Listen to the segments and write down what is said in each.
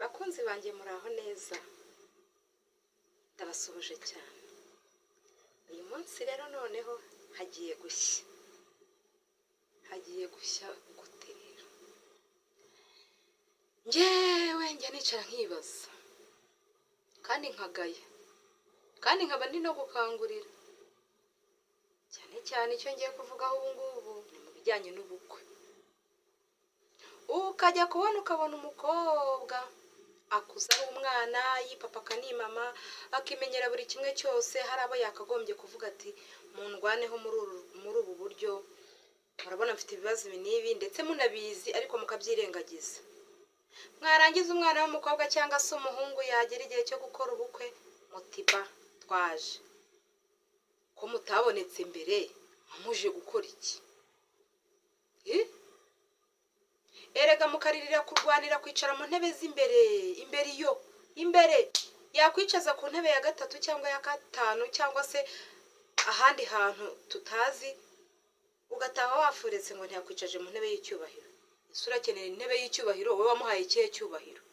Bakunzi banjye muraho neza, ndabasuhuje cyane. Uyu munsi rero noneho hagiye gushya gute rero? Njyewe njya nicara nkibaza kandi nkagaya kandi nkaba ndi no gukangurira cyane cyane icyo ngiye kuvugaho ubu ngubu ni mu bijyanye n'ubukwe. Ukajya ukabona umukobwa akuza ari umwana yipapa akanimama akimenyera buri kimwe cyose, hari abo yakagombye kuvuga ati mundwaneho muri ubu buryo, murabona mfite ibibazo ibi n'ibi ndetse munabizi ariko mukabyirengagiza. Mwarangiza umwana w'umukobwa cyangwa se umuhungu yagera igihe cyo gukora ubukwe mutiba twaje ko mutabonetse mbere, muje gukora iki? Erega mukaririra kurwanira kwicara mu ntebe z'imbere, imbere yakwicaza ku ntebe ya gatatu cyangwa ya gatanu cyangwa se ahandi hantu tutazi, ugataha wafuretse ngo ntiyakwicaje mu ntebe y'icyubahiro. Ese urakenera intebe y'icyubahiro? wowe wamuhaye ikihe cyubahiro?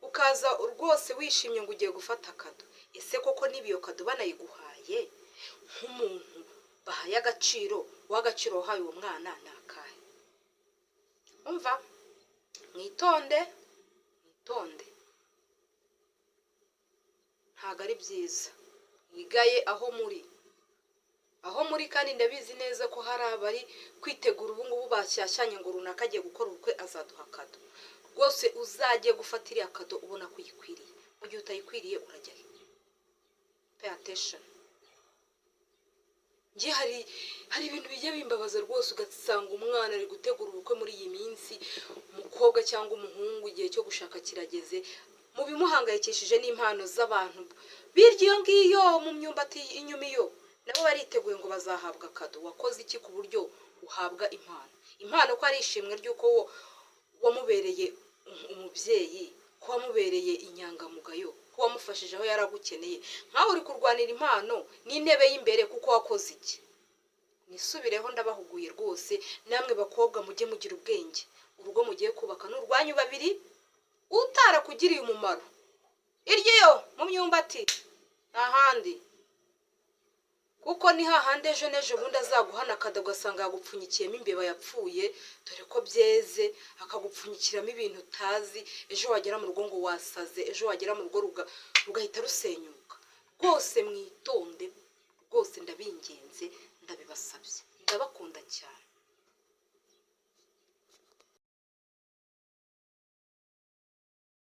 Ukaza rwose wishimye ngo ugiye gufata akado. Ese koko niba iyo kado banayiguhaye nk'umuntu bahaye agaciro, w'agaciro wahaye uwo mwana ni akahe? Umva, mwitonde ntabwo ari byiza. Mwigaye aho muri kandi ndabizi neza ko hari abari kwitegura ubu ngubu bashyashyanye ngo runaka agiye gukora ubukwe azaduha akado. Rwose uzajye gufatira iriya kado ubona ko uyikwiriye. Mu gihe utayikwiriye urajya he? Pay attention. Njye hari ibintu bijya bimbabaza rwose, ugasanga umwana ari gutegura ubukwe muri iyi minsi, umukobwa cyangwa umuhungu igihe cyo gushaka kirageze, mu bimuhangayikishije n'impano z'abantu birya iyo ngiyo mu myumbati inyuma iyo, nabo bariteguye ngo bazahabwa akado. Wakoze iki ku buryo uhabwa impano ko ari ishimwe ry'uko wamubereye umubyeyi, ko wamubereye inyangamugayo, ko wamufashije aho yaragukeneye. Nkawe uri kurwanira impano n'intebe y'imbere kuko wakoze iki? Nisubireho ndabahuguye rwose, namwe bakobwa mujye mugira ubwenge. Urugo mugiye kubaka n'urwanyu babiri, utarakugiriye umumaro iryo mu myumbati ahandi, kuko ni hahandi ejo n'ejo bundi azaguhana akado ugasanga yagupfunyikiyemo imbeba yapfuye, dore ko byeze, akagupfunyikiramo ibintu utazi. Ejo wagera mu rugo ngo wasaze, ejo wagera mu rugo rugahita rusenyuka. Rwose mwitonde rwose, ndabinginze, ndabibasabye, ndabakunda cyane.